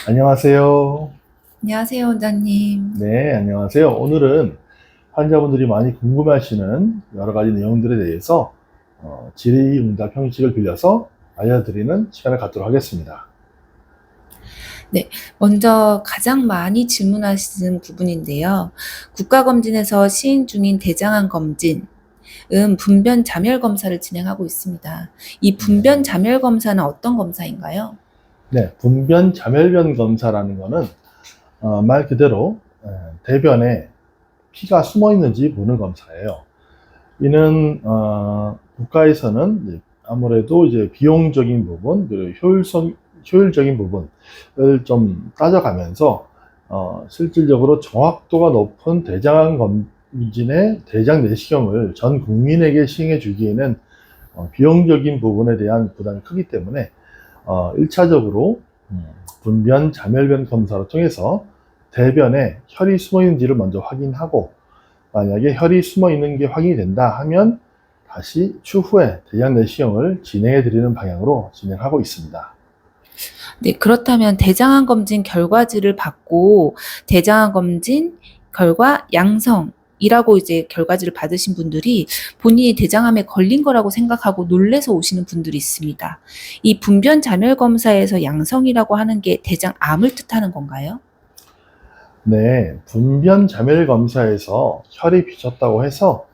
안녕하세요. 안녕하세요, 원장님. 네, 안녕하세요. 오늘은 환자분들이 많이 궁금해하시는 여러 가지 내용들에 대해서 질의응답 형식을 빌려서 알려드리는 시간을 갖도록 하겠습니다. 네, 먼저 가장 많이 질문하시는 부분인데요. 국가검진에서 시행 중인 대장암 검진은 분변 자멸 검사를 진행하고 있습니다. 이 분변 네, 자멸 검사는 어떤 검사인가요? 네, 분변 자멸변 검사라는 거는 말 그대로 대변에 피가 숨어 있는지 보는 검사예요. 이는 국가에서는 이제 아무래도 이제 비용적인 부분 그리고 효율적인 부분을 좀 따져가면서 실질적으로 정확도가 높은 대장암 검진의 대장 내시경을 전 국민에게 시행해 주기에는 비용적인 부분에 대한 부담이 크기 때문에 1차적으로 분변 자멸변 검사를 통해서 대변에 혈이 숨어 있는지를 먼저 확인하고, 만약에 혈이 숨어 있는 게 확인이 된다 하면 다시 추후에 대장 내시경을 진행해 드리는 방향으로 진행하고 있습니다. 네, 그렇다면 대장암 검진 결과지를 받고 대장암 검진 결과 양성이라고 이제 결과지를 받으신 분들이 본인이 대장암에 걸린 거라고 생각하고 놀래서 오시는 분들이 있습니다. 이 분변 자멸 검사에서 양성이라고 하는 게 대장암을 뜻하는 건가요? 네, 분변 자멸 검사에서 혈이 비쳤다고 해서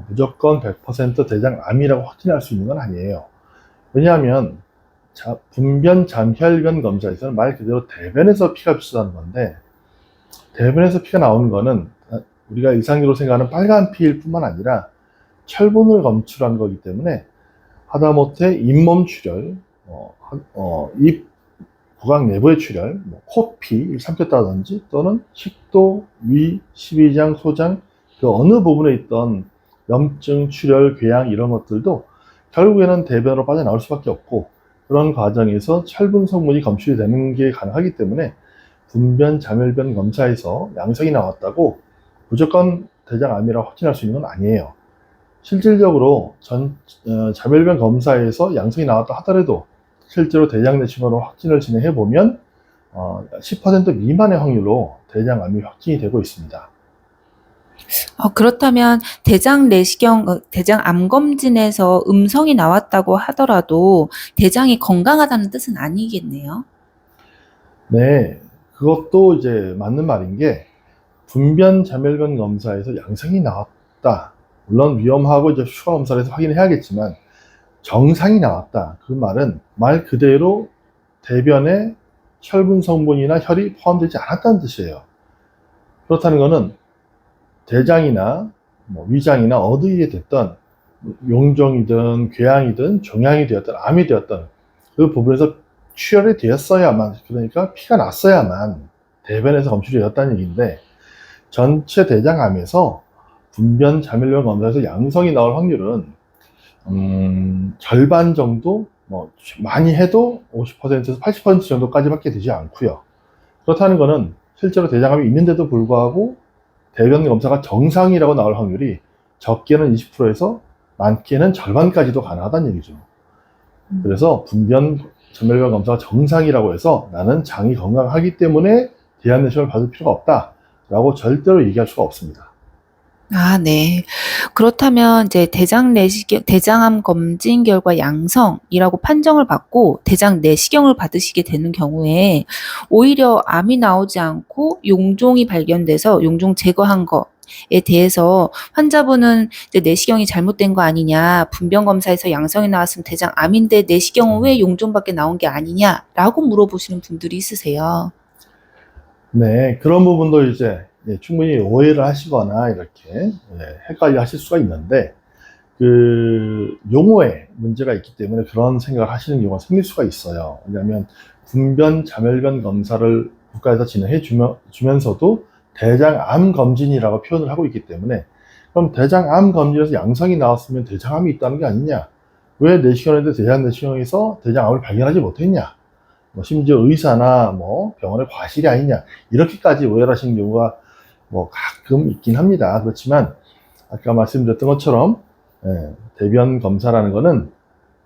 무조건 100% 대장암이라고 확진할 수 있는 건 아니에요. 왜냐하면 분변 잠혈변 검사에서는 말 그대로 대변에서 피가 비쳤다는 건데, 대변에서 피가 나오는 거는 우리가 일상적으로 생각하는 빨간 피일 뿐만 아니라 철분을 검출한 거기 때문에 하다못해 잇몸 출혈, 입 구강 내부의 출혈, 코피를 삼켰다든지 또는 식도, 위, 십이장, 소장 그 어느 부분에 있던 염증, 출혈, 궤양 이런 것들도 결국에는 대변으로 빠져나올 수밖에 없고, 그런 과정에서 철분 성분이 검출이 되는 게 가능하기 때문에 분변, 자멸변 검사에서 양성이 나왔다고 무조건 대장암이라고 확진할 수 있는 건 아니에요. 실질적으로 자멸변 검사에서 양성이 나왔다 하더라도 실제로 대장 내시경으로 확진을 진행해 보면 10% 미만의 확률로 대장암이 확진이 되고 있습니다. 그렇다면 대장암 검진에서 음성이 나왔다고 하더라도 대장이 건강하다는 뜻은 아니겠네요. 네, 그것도 이제 맞는 말인 게, 분변 자멸변 검사에서 양성이 나왔다. 물론 위험하고 이제 추가 검사를 해서 확인해야겠지만 정상이 나왔다. 그 말은 말 그대로 대변에 혈분 성분이나 혈이 포함되지 않았다는 뜻이에요. 그렇다는 것은 대장이나 위장이나 어디에 됐던 용종이든 궤양이든 종양이 되었던 암이 되었던 그 부분에서 출혈이 되었어야만, 그러니까 피가 났어야만 대변에서 검출이 되었다는 얘기인데, 전체 대장암에서 분변 자멸변 검사에서 양성이 나올 확률은 절반 정도, 많이 해도 50%에서 80% 정도까지밖에 되지 않고요. 그렇다는 것은 실제로 대장암이 있는데도 불구하고 대변 검사가 정상이라고 나올 확률이 적게는 20%에서 많게는 절반까지도 가능하다는 얘기죠. 그래서 분변 전멸변 검사가 정상이라고 해서 나는 장이 건강하기 때문에 대안 내시경을 받을 필요가 없다라고 절대로 얘기할 수가 없습니다. 아, 네. 그렇다면 이제 대장암 검진 결과 양성이라고 판정을 받고 대장 내시경을 받으시게 되는 경우에 오히려 암이 나오지 않고 용종이 발견돼서 용종 제거한 거에 대해서 환자분은 이제 내시경이 잘못된 거 아니냐, 분변 검사에서 양성이 나왔으면 대장암인데 내시경은 왜 용종밖에 나온 게 아니냐라고 물어보시는 분들이 있으세요. 네, 그런 부분도 이제 충분히 오해를 하시거나 이렇게 헷갈려 하실 수가 있는데, 그 용어에 문제가 있기 때문에 그런 생각을 하시는 경우가 생길 수가 있어요. 왜냐하면 분변 자멸변 검사를 국가에서 진행해 주면서도 대장암 검진이라고 표현을 하고 있기 때문에, 그럼 대장암 검진에서 양성이 나왔으면 대장암이 있다는 게 아니냐? 왜 내시경에도 대장 내시경에서 대장암을 발견하지 못했냐? 심지어 의사나 병원의 과실이 아니냐, 이렇게까지 오해를 하시는 경우가 가끔 있긴 합니다. 그렇지만 아까 말씀드렸던 것처럼 대변 검사라는 거는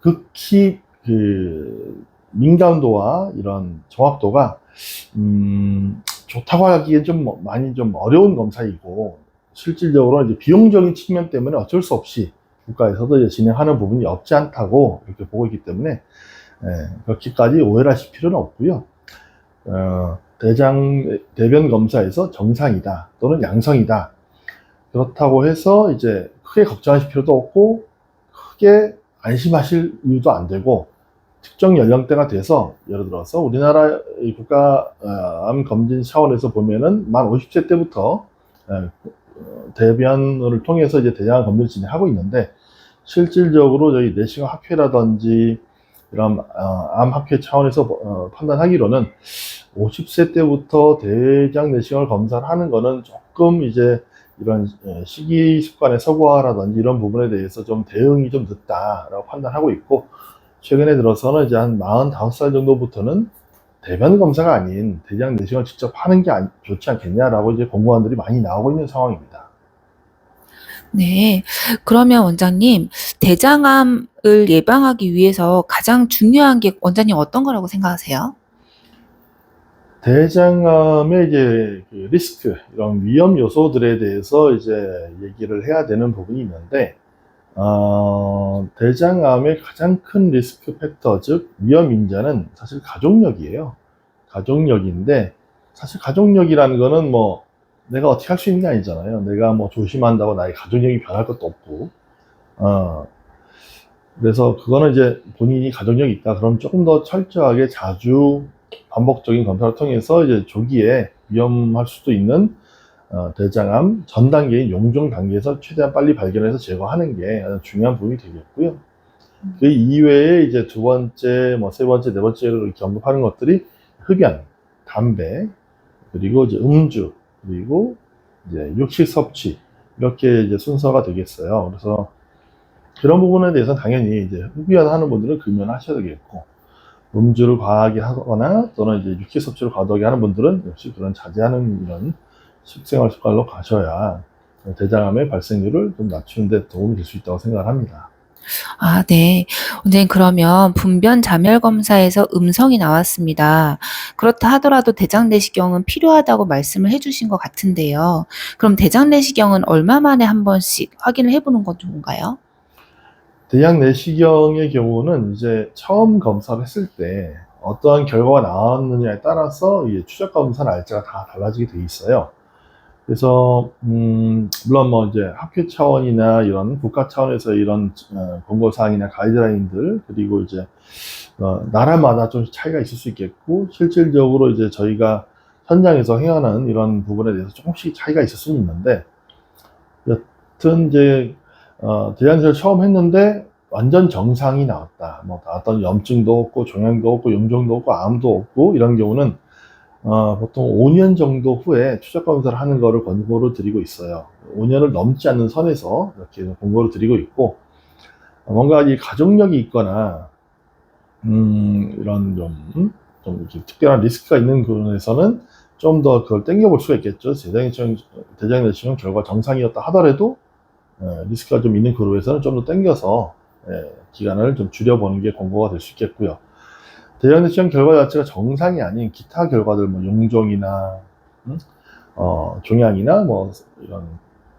극히 그 민감도와 이런 정확도가 좋다고 하기엔 많이 좀 어려운 검사이고, 실질적으로 이제 비용적인 측면 때문에 어쩔 수 없이 국가에서도 이제 진행하는 부분이 없지 않다고 이렇게 보고 있기 때문에, 그렇게까지 오해를 하실 필요는 없고요. 대변 검사에서 정상이다 또는 양성이다, 그렇다고 해서 이제 크게 걱정하실 필요도 없고 크게 안심하실 이유도 안 되고, 특정 연령대가 돼서 예를 들어서 우리나라 국가 암 검진 차원에서 보면은 만 50세 때부터 대변을 통해서 이제 대장암 검진을 진행하고 있는데, 실질적으로 저희 내시경 학회라든지 이런 암 학회 차원에서 판단하기로는 50세 때부터 대장 내시경을 검사를 하는 거는 조금 이제 이런 식이 습관의 서구화라든지 이런 부분에 대해서 좀 대응이 좀 늦다라고 판단하고 있고, 최근에 들어서는 이제 한 45살 정도부터는 대변 검사가 아닌 대장 내시경을 직접 하는 게 좋지 않겠냐라고 이제 공무원들이 많이 나오고 있는 상황입니다. 네. 그러면 원장님, 대장암을 예방하기 위해서 가장 중요한 게 원장님 어떤 거라고 생각하세요? 대장암의 이제 그 리스크, 이런 위험 요소들에 대해서 이제 얘기를 해야 되는 부분이 있는데, 대장암의 가장 큰 리스크 팩터, 즉 위험 인자는 사실 가족력이에요. 가족력인데, 사실 가족력이라는 거는 뭐 내가 어떻게 할 수 있는 게 아니잖아요. 내가 뭐 조심한다고 나의 가족력이 변할 것도 없고, 어, 그래서 그거는 이제 본인이 가족력이 있다 그럼 조금 더 철저하게 자주 반복적인 검사를 통해서 이제 조기에 위험할 수도 있는 대장암 전 단계인 용종 단계에서 최대한 빨리 발견해서 제거하는 게 중요한 부분이 되겠고요. 그 이외에 이제 두 번째, 뭐 세 번째, 네 번째로 이렇게 언급하는 것들이 흡연, 담배, 그리고 이제 음주, 그리고 이제 육식 섭취, 이렇게 이제 순서가 되겠어요. 그래서 그런 부분에 대해서는 당연히 이제 흡연하는 분들은 금연하셔야 되겠고, 음주를 과하게 하거나 또는 이제 육식 섭취를 과도하게 하는 분들은 역시 그런 자제하는 이런 식생활 습관로 가셔야 대장암의 발생률을 좀 낮추는 데 도움이 될 수 있다고 생각을 합니다. 아, 네. 원장님, 그러면 분변 자멸 검사에서 음성이 나왔습니다. 그렇다 하더라도 대장 내시경은 필요하다고 말씀을 해주신 것 같은데요. 그럼 대장 내시경은 얼마 만에 한 번씩 확인을 해보는 건 좋은가요? 대장 내시경의 경우는 이제 처음 검사를 했을 때 어떠한 결과가 나왔느냐에 따라서 이 추적 검사 날짜가 다 달라지게 돼 있어요. 그래서 물론 뭐 이제 학회 차원이나 이런 국가 차원에서 이런 권고 사항이나 가이드라인들, 그리고 이제 나라마다 좀 차이가 있을 수 있겠고, 실질적으로 이제 저희가 현장에서 행하는 이런 부분에 대해서 조금씩 차이가 있을 수는 있는데, 여튼 이제 대장내시경을 처음 했는데 완전 정상이 나왔다, 뭐 어떤 염증도 없고 종양도 없고 용종도 없고 암도 없고 이런 경우는 보통 5년 정도 후에 추적 검사를 하는 거를 권고를 드리고 있어요. 5년을 넘지 않는 선에서 이렇게 권고를 드리고 있고, 뭔가 이 가족력이 있거나 이런 좀 이렇게 특별한 리스크가 있는 부분에서는 좀 더 그걸 땡겨볼 수가 있겠죠. 대장내시경 결과 정상이었다 하더라도 리스크가 좀 있는 그룹에서는 좀 더 땡겨서 기간을 좀 줄여보는 게 권고가 될 수 있겠고요. 대장내시경 결과 자체가 정상이 아닌 기타 결과들, 뭐 용종이나 종양이나 뭐 이런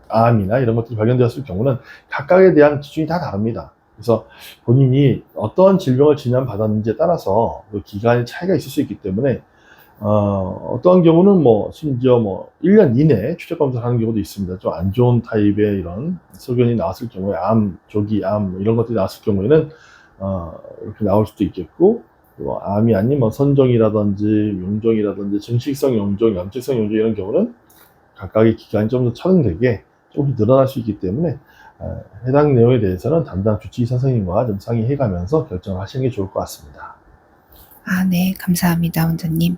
암이나 이런 것들이 발견되었을 경우는 각각에 대한 기준이 다 다릅니다. 그래서 본인이 어떤 질병을 진단받았는지에 따라서 그 기간의 차이가 있을 수 있기 때문에 어떠한 경우는 뭐 심지어 뭐 1년 이내에 추적 검사를 하는 경우도 있습니다. 좀 안 좋은 타입의 이런 소견이 나왔을 경우에 조기암 이런 것들이 나왔을 경우에는 이렇게 나올 수도 있겠고, 뭐 암이 아닌 뭐 선종이라든지 용종이라든지 증식성 용종, 염증성 용종 이런 경우는 각각의 기간이 좀 더 차등되게 조금씩 늘어날 수 있기 때문에 해당 내용에 대해서는 담당 주치의 선생님과 좀 상의해가면서 결정을 하시는 게 좋을 것 같습니다. 아, 네. 감사합니다, 원장님.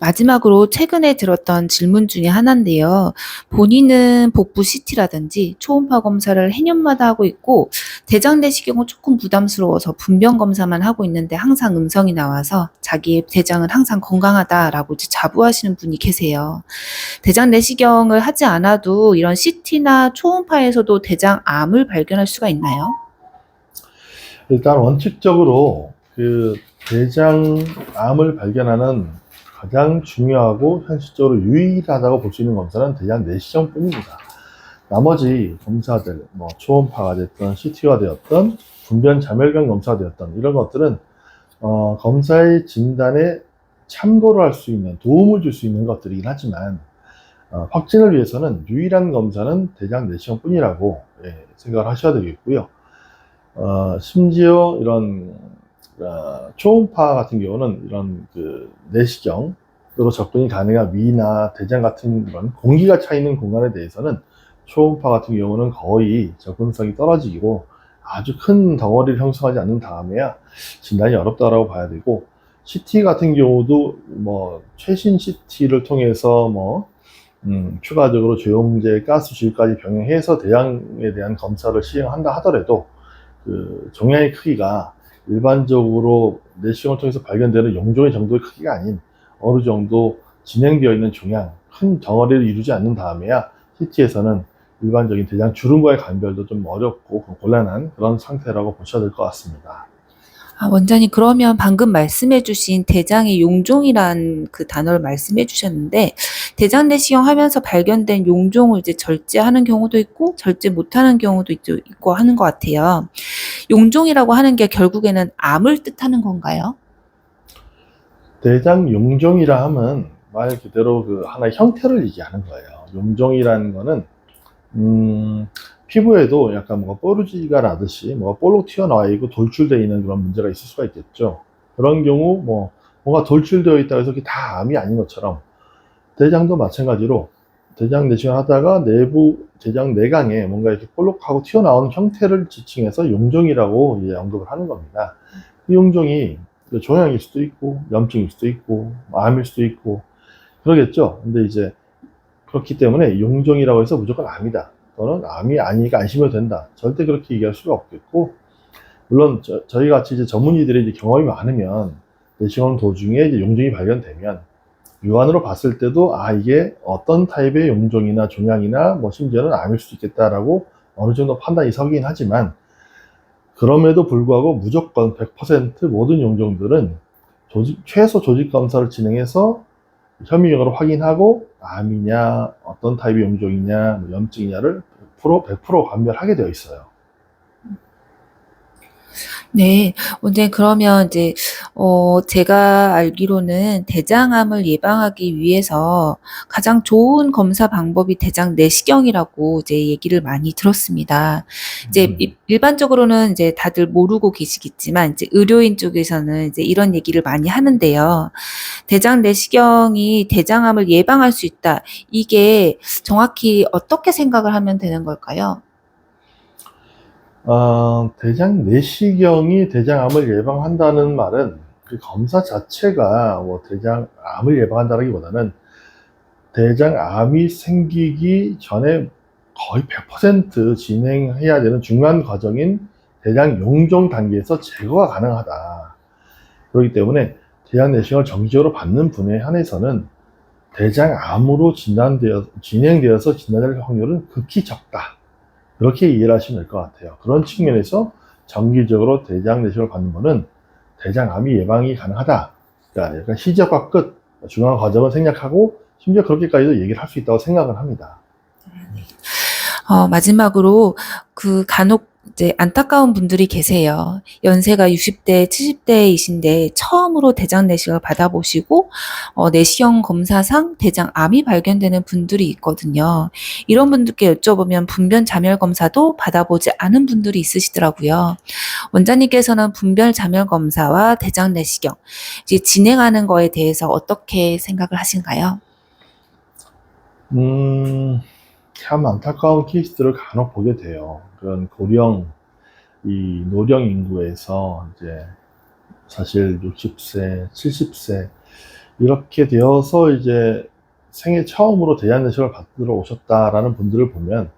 마지막으로 최근에 들었던 질문 중에 하나인데요. 본인은 복부 CT라든지 초음파 검사를 해년마다 하고 있고, 대장 내시경은 조금 부담스러워서 분변 검사만 하고 있는데 항상 음성이 나와서 자기의 대장은 항상 건강하다라고 이제 자부하시는 분이 계세요. 대장 내시경을 하지 않아도 이런 CT나 초음파에서도 대장암을 발견할 수가 있나요? 일단 원칙적으로 그 대장암을 발견하는 가장 중요하고 현실적으로 유일하다고 볼 수 있는 검사는 대장 내시경뿐입니다. 나머지 검사들, 뭐 초음파가 됐던 CT가 되었던 분변 자멸경 검사가 되었던 이런 것들은 검사의 진단에 참고를 할 수 있는, 도움을 줄 수 있는 것들이긴 하지만 확진을 위해서는 유일한 검사는 대장 내시경뿐이라고 생각을 하셔야 되겠고요. 심지어 이런 초음파 같은 경우는 이런 그 내시경으로 접근이 가능한 위나 대장 같은 그런 공기가 차 있는 공간에 대해서는 초음파 같은 경우는 거의 접근성이 떨어지고 아주 큰 덩어리를 형성하지 않는 다음에야 진단이 어렵다라고 봐야 되고, CT 같은 경우도 뭐 최신 CT를 통해서 뭐 추가적으로 조영제, 가스주입까지 병행해서 대장에 대한 검사를 시행한다 하더라도 그 종양의 크기가 일반적으로 내시경을 통해서 발견되는 용종의 정도의 크기가 아닌 어느 정도 진행되어 있는 종양, 큰 덩어리를 이루지 않는 다음에야 CT에서는 일반적인 대장 주름과의 감별도 좀 어렵고 곤란한 그런 상태라고 보셔야 될 것 같습니다. 원장님, 그러면 방금 말씀해 주신 대장의 용종이란 그 단어를 말씀해 주셨는데, 대장 내시경 하면서 발견된 용종을 이제 절제하는 경우도 있고, 절제 못하는 경우도 있고 하는 것 같아요. 용종이라고 하는 게 결국에는 암을 뜻하는 건가요? 대장 용종이라 하면 말 그대로 그 하나의 형태를 얘기하는 거예요. 용종이라는 거는 피부에도 약간 뭐가 뽀루지가 나듯이 뭐가 볼록 튀어나와 있고 돌출되어 있는 그런 문제가 있을 수가 있겠죠. 그런 경우 뭐가 돌출되어 있다고 해서 그게 다 암이 아닌 것처럼 대장도 마찬가지로 대장 내시경을 하다가 내부 대장 내강에 뭔가 이렇게 볼록하고 튀어나오는 형태를 지칭해서 용종이라고 언급을 하는 겁니다. 이 용종이 종양일 수도 있고 염증일 수도 있고 암일 수도 있고 그러겠죠. 근데 이제 그렇기 때문에 용종이라고 해서 무조건 암이다 또는 암이 아니니까 안심해도 된다, 절대 그렇게 얘기할 수가 없겠고, 물론 저희 같이 이제 전문의들이 이제 경험이 많으면 내시경 도중에 이제 용종이 발견되면 육안으로 봤을 때도 이게 어떤 타입의 용종이나 종양이나 뭐 심지어는 암일 수도 있겠다라고 어느 정도 판단이 서긴 하지만, 그럼에도 불구하고 무조건 100% 모든 용종들은 최소 조직 검사를 진행해서 현미경으로 확인하고 암이냐 어떤 타입의 용종이냐 뭐 염증이냐를 100% 감별하게 되어 있어요. 네. 원장님, 그러면 이제 제가 알기로는 대장암을 예방하기 위해서 가장 좋은 검사 방법이 대장 내시경이라고 이제 얘기를 많이 들었습니다. 이제 일반적으로는 이제 다들 모르고 계시겠지만 이제 의료인 쪽에서는 이제 이런 얘기를 많이 하는데요. 대장 내시경이 대장암을 예방할 수 있다. 이게 정확히 어떻게 생각을 하면 되는 걸까요? 대장 내시경이 대장암을 예방한다는 말은 그 검사 자체가 뭐 대장암을 예방한다기보다는 대장암이 생기기 전에 거의 100% 진행해야 되는 중요한 과정인 대장 용종 단계에서 제거가 가능하다. 그렇기 때문에 대장 내시경을 정기적으로 받는 분에 한해서는 대장암으로 진행되어서 진단될 확률은 극히 적다, 그렇게 이해를 하시면 될 것 같아요. 그런 측면에서 정기적으로 대장 내시경을 받는 거는 대장암이 예방이 가능하다. 그러니까 약간 시작과 끝, 중요한 과정을 생략하고 심지어 그렇게까지도 얘기를 할 수 있다고 생각을 합니다. 마지막으로 간혹 이제 안타까운 분들이 계세요. 연세가 60대, 70대이신데 처음으로 대장 내시경을 받아보시고 내시경 검사상 대장암이 발견되는 분들이 있거든요. 이런 분들께 여쭤보면 분변 자멸 검사도 받아보지 않은 분들이 있으시더라고요. 원장님께서는 분변 자멸 검사와 대장 내시경 이제 진행하는 거에 대해서 어떻게 생각을 하신가요? 참 안타까운 케이스들을 간혹 보게 돼요. 그런 노령 인구에서 이제 사실 60세, 70세 이렇게 되어서 이제 생애 처음으로 대장 내시경을 받으러 오셨다라는 분들을 보면,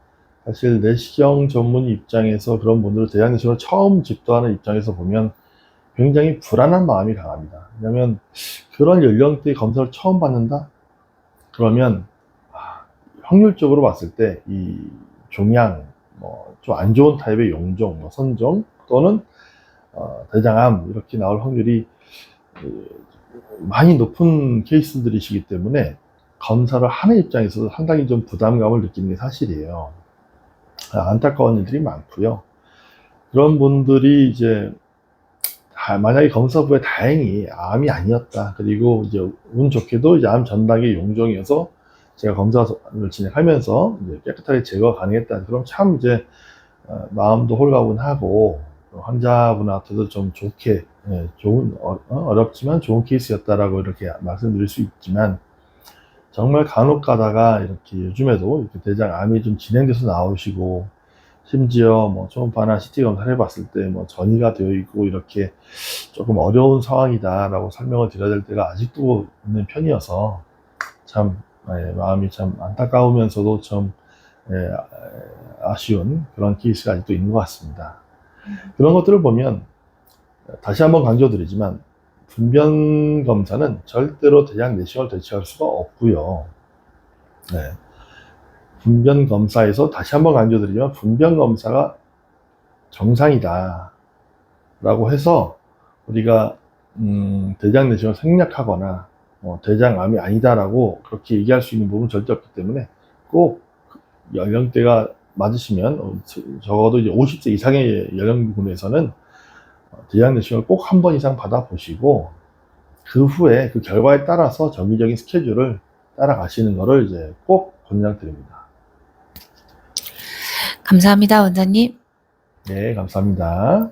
사실 내시경 전문 입장에서 그런 분들을 대장 내시경을 처음 집도하는 입장에서 보면 굉장히 불안한 마음이 강합니다. 왜냐하면 그런 연령대의 검사를 처음 받는다? 그러면 확률적으로 봤을 때 이 종양, 좀 안 좋은 타입의 용종, 선종 또는 대장암 이렇게 나올 확률이 많이 높은 케이스들이시기 때문에 검사를 하는 입장에서도 상당히 좀 부담감을 느끼는 게 사실이에요. 안타까운 일들이 많고요. 그런 분들이 이제 만약에 검사부에 다행히 암이 아니었다. 그리고 이제 운 좋게도 이제 암 전당의 용종이어서 제가 검사를 진행하면서 이제 깨끗하게 제거가 가능했다. 그럼 참 이제 마음도 홀가분하고 환자분한테도 좀 좋게 좋은 어렵지만 좋은 케이스였다라고 이렇게 말씀드릴 수 있지만 정말 간혹 가다가 이렇게 요즘에도 이렇게 대장암이 좀 진행돼서 나오시고 심지어 뭐 초음파나 CT 검사를 해봤을 때 뭐 전이가 되어 있고 이렇게 조금 어려운 상황이다라고 설명을 드려야 될 때가 아직도 있는 편이어서 참 마음이 참 안타까우면서도 좀 아쉬운 그런 케이스가 아직도 있는 것 같습니다. 그런 것들을 보면 다시 한번 강조드리지만 분변 검사는 절대로 대장 내시경을 대체할 수가 없고요. 네. 분변 검사에서 다시 한번 강조드리지만 분변 검사가 정상이다 라고 해서 우리가 대장 내시경을 생략하거나 대장암이 아니다라고 그렇게 얘기할 수 있는 부분은 절대 없기 때문에 꼭 연령대가 맞으시면 적어도 이제 50세 이상의 연령군에서는 대장 내시경을 꼭 한 번 이상 받아보시고 그 후에 그 결과에 따라서 정기적인 스케줄을 따라가시는 것을 이제 꼭 권장드립니다. 감사합니다, 원장님. 네, 감사합니다.